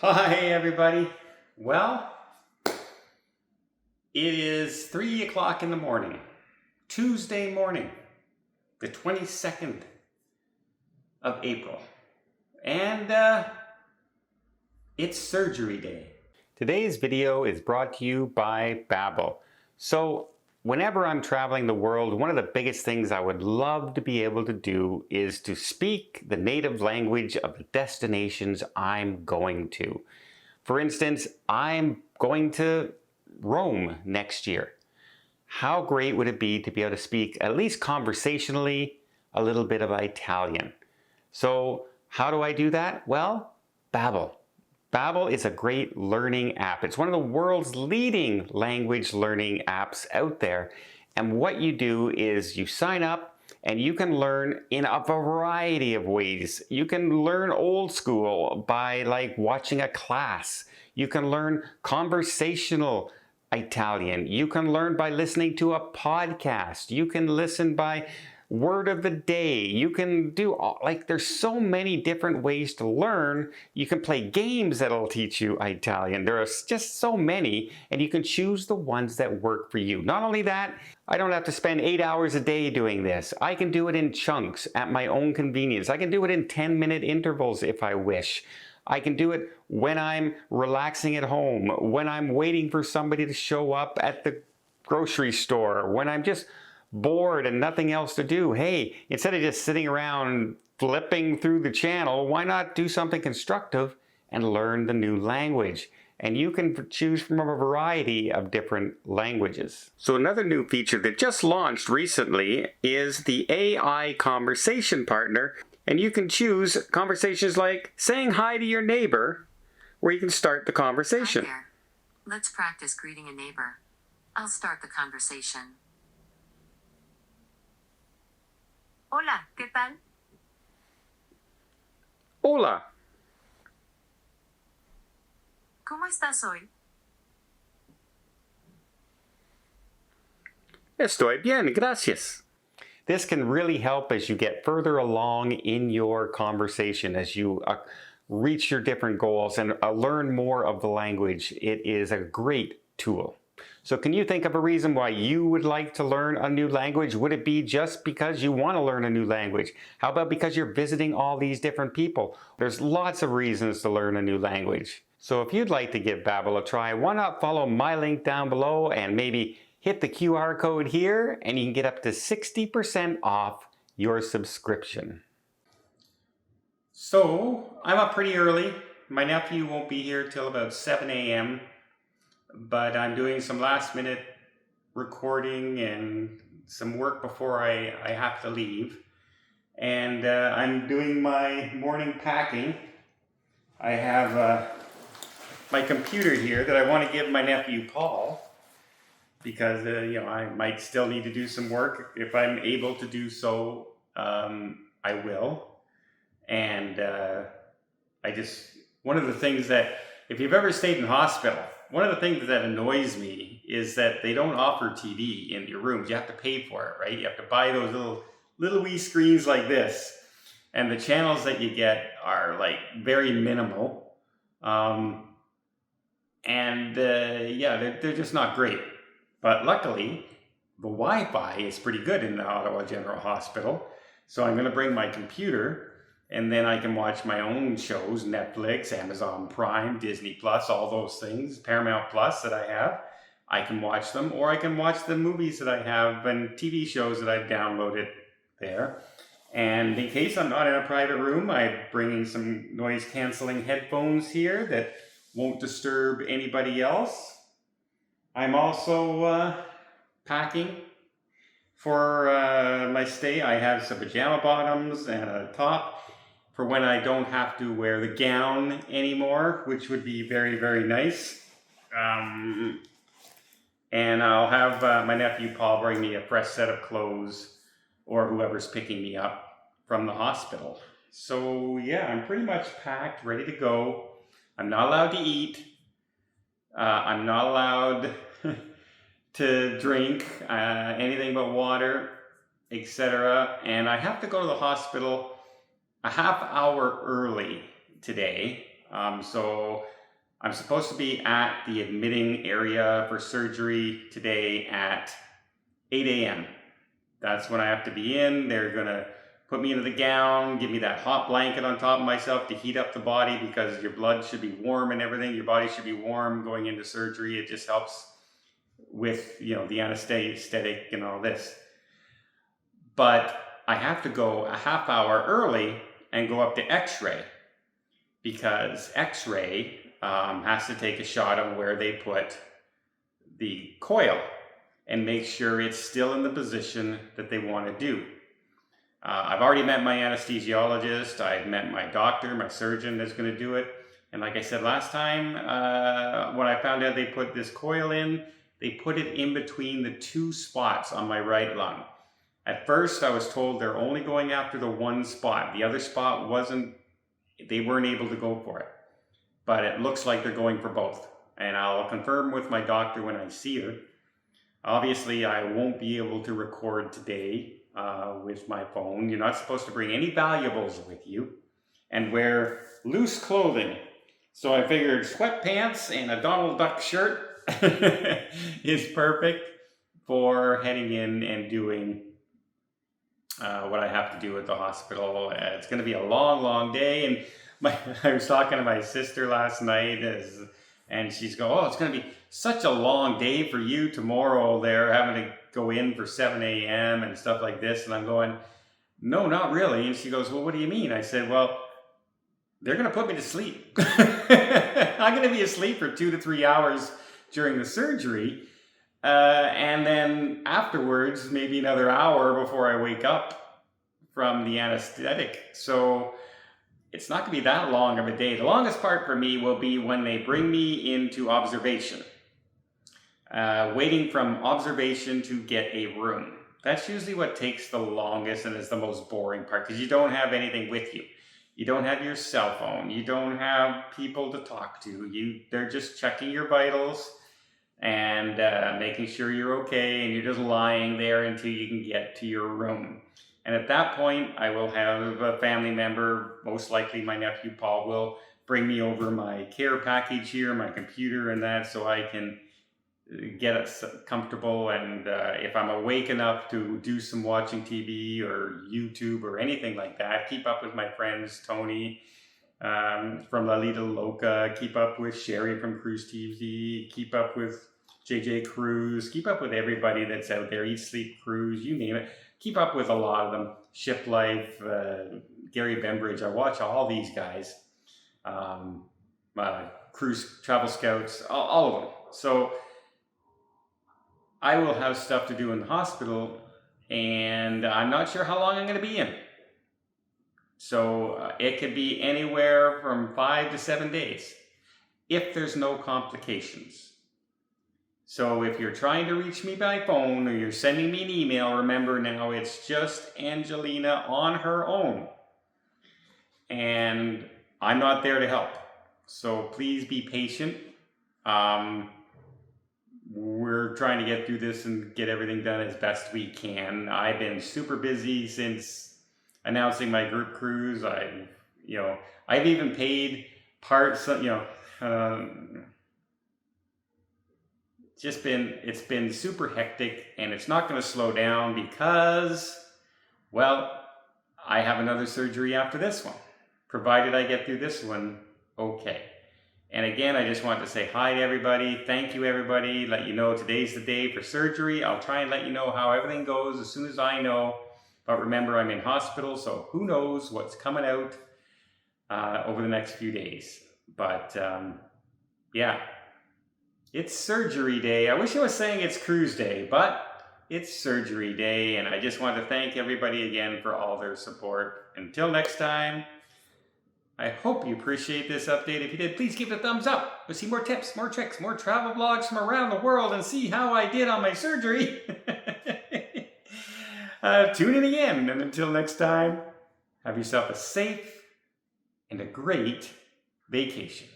Hi everybody. Well, it is 3 o'clock in the morning, Tuesday morning, the 22nd of April, and it's surgery day. Today's video is brought to you by Babbel. So whenever I'm traveling the world, one of the biggest things I would love to be able to do is to speak the native language of the destinations I'm going to. For instance, I'm going to Rome next year. How great would it be to be able to speak, at least conversationally, a little bit of Italian? So how do I do that? Well, Babbel. Babbel is a great learning app. It's one of the world's leading language learning apps out there. And what you do is you sign up and you can learn in a variety of ways. You can learn old school by watching a class. You can learn conversational Italian. You can learn by listening to a podcast. You can listen by word of the day. You can do there's so many different ways to learn. You can play games that'll teach you Italian. There are just so many, and you can choose the ones that work for you. Not only that, I don't have to spend 8 hours a day doing this. I can do it in chunks at my own convenience. I can do it in 10-minute intervals if I wish. I can do it when I'm relaxing at home, when I'm waiting for somebody to show up at the grocery store, when I'm just bored and nothing else to do. Hey, instead of just sitting around flipping through the channel, why not do something constructive and learn the new language? And you can choose from a variety of different languages. So another new feature that just launched recently is the AI conversation partner. And you can choose conversations like saying hi to your neighbor, where you can start the conversation. Hi there. Let's practice greeting a neighbor. I'll start the conversation. Hola, ¿qué tal? Hola. ¿Cómo estás hoy? Estoy bien, gracias. This can really help as you get further along in your conversation, as you reach your different goals and learn more of the language. It is a great tool. So can you think of a reason why you would like to learn a new language? Would it be just because you want to learn a new language? How about because you're visiting all these different people? There's lots of reasons to learn a new language. So if you'd like to give Babbel a try, why not follow my link down below and maybe hit the QR code here and you can get up to 60% off your subscription. So I'm up pretty early. My nephew won't be here till about 7 a.m. But I'm doing some last minute recording and some work before I have to leave. And I'm doing my morning packing. I have my computer here that I want to give my nephew Paul, because I might still need to do some work. If I'm able to do so, I will. And one of the things that, if you've ever stayed in hospital, one of the things that annoys me is that they don't offer TV in your rooms. You have to pay for it, right? You have to buy those little wee screens like this. And the channels that you get are very minimal. They're just not great. But luckily, the Wi-Fi is pretty good in the Ottawa General Hospital. So I'm going to bring my computer, and then I can watch my own shows, Netflix, Amazon Prime, Disney Plus, all those things, Paramount Plus that I have. I can watch them, or I can watch the movies that I have and TV shows that I've downloaded there. And in case I'm not in a private room, I'm bringing some noise-canceling headphones here that won't disturb anybody else. I'm also packing for my stay. I have some pajama bottoms and a top for when I don't have to wear the gown anymore, which would be very, very nice. And I'll have my nephew Paul bring me a fresh set of clothes, or whoever's picking me up from the hospital. So yeah, I'm pretty much packed, ready to go. I'm not allowed to eat. I'm not allowed to drink anything but water, etc. And I have to go to the hospital a half hour early today. So I'm supposed to be at the admitting area for surgery today at 8 a.m. That's when I have to be in. They're going to put me into the gown, give me that hot blanket on top of myself to heat up the body, because your blood should be warm and everything. Your body should be warm going into surgery. It just helps with, the anesthetic and all this. But I have to go a half hour early and go up to X-ray, because X-ray has to take a shot of where they put the coil and make sure it's still in the position that they want to do. I've already met my anesthesiologist. I've met my doctor, my surgeon that's going to do it. And like I said last time, when I found out they put this coil in, they put it in between the 2 spots on my right lung. At first, I was told they're only going after the 1 spot. The other spot they weren't able to go for it. But it looks like they're going for both. And I'll confirm with my doctor when I see her. Obviously, I won't be able to record today with my phone. You're not supposed to bring any valuables with you, and wear loose clothing. So I figured sweatpants and a Donald Duck shirt is perfect for heading in and doing what I have to do at the hospital. It's going to be a long, long day. And I was talking to my sister last night, and she's going, "Oh, it's going to be such a long day for you tomorrow. They're having to go in for 7 a.m. and stuff like this." And I'm going, "No, not really." And she goes, "Well, what do you mean?" I said, "Well, they're going to put me to sleep. I'm going to be asleep for 2 to 3 hours during the surgery. And then afterwards, maybe another hour before I wake up from the anesthetic. So it's not going to be that long of a day. The longest part for me will be when they bring me into observation. Waiting from observation to get a room. That's usually what takes the longest and is the most boring part, because you don't have anything with you. You don't have your cell phone. You don't have people to talk to. They're just checking your vitals and making sure you're okay, and you're just lying there until you can get to your room. And at that point, I will have a family member, most likely my nephew Paul, will bring me over my care package here, my computer and that, so I can get us comfortable. And if I'm awake enough to do some watching TV or YouTube or anything like that, keep up with my friends, Tony from La Lita Loca, keep up with Sherry from Cruise TV, keep up with JJ Cruz, keep up with everybody that's out there, Eat Sleep Cruise, you name it. Keep up with a lot of them. Ship Life, Gary Bembridge. I watch all these guys. Cruise Travel Scouts, all of them. So I will have stuff to do in the hospital, and I'm not sure how long I'm going to be in. So it could be anywhere from 5 to 7 days if there's no complications. So if you're trying to reach me by phone or you're sending me an email, remember now it's just Angelina on her own. And I'm not there to help. So please be patient. We're trying to get through this and get everything done as best we can. I've been super busy since announcing my group cruise. I've even paid parts, it's been super hectic, and it's not going to slow down because, well, I have another surgery after this one, provided I get through this one okay. And again, I just want to say hi to everybody. Thank you, everybody. Let you know today's the day for surgery. I'll try and let you know how everything goes as soon as I know. But remember, I'm in hospital, so who knows what's coming out over the next few days. But yeah, it's surgery day. I wish I was saying it's cruise day, but it's surgery day. And I just want to thank everybody again for all their support. Until next time, I hope you appreciate this update. If you did, please give it a thumbs up. To see more tips, more tricks, more travel vlogs from around the world, and see how I did on my surgery. Tune in again. And until next time, have yourself a safe and a great vacation.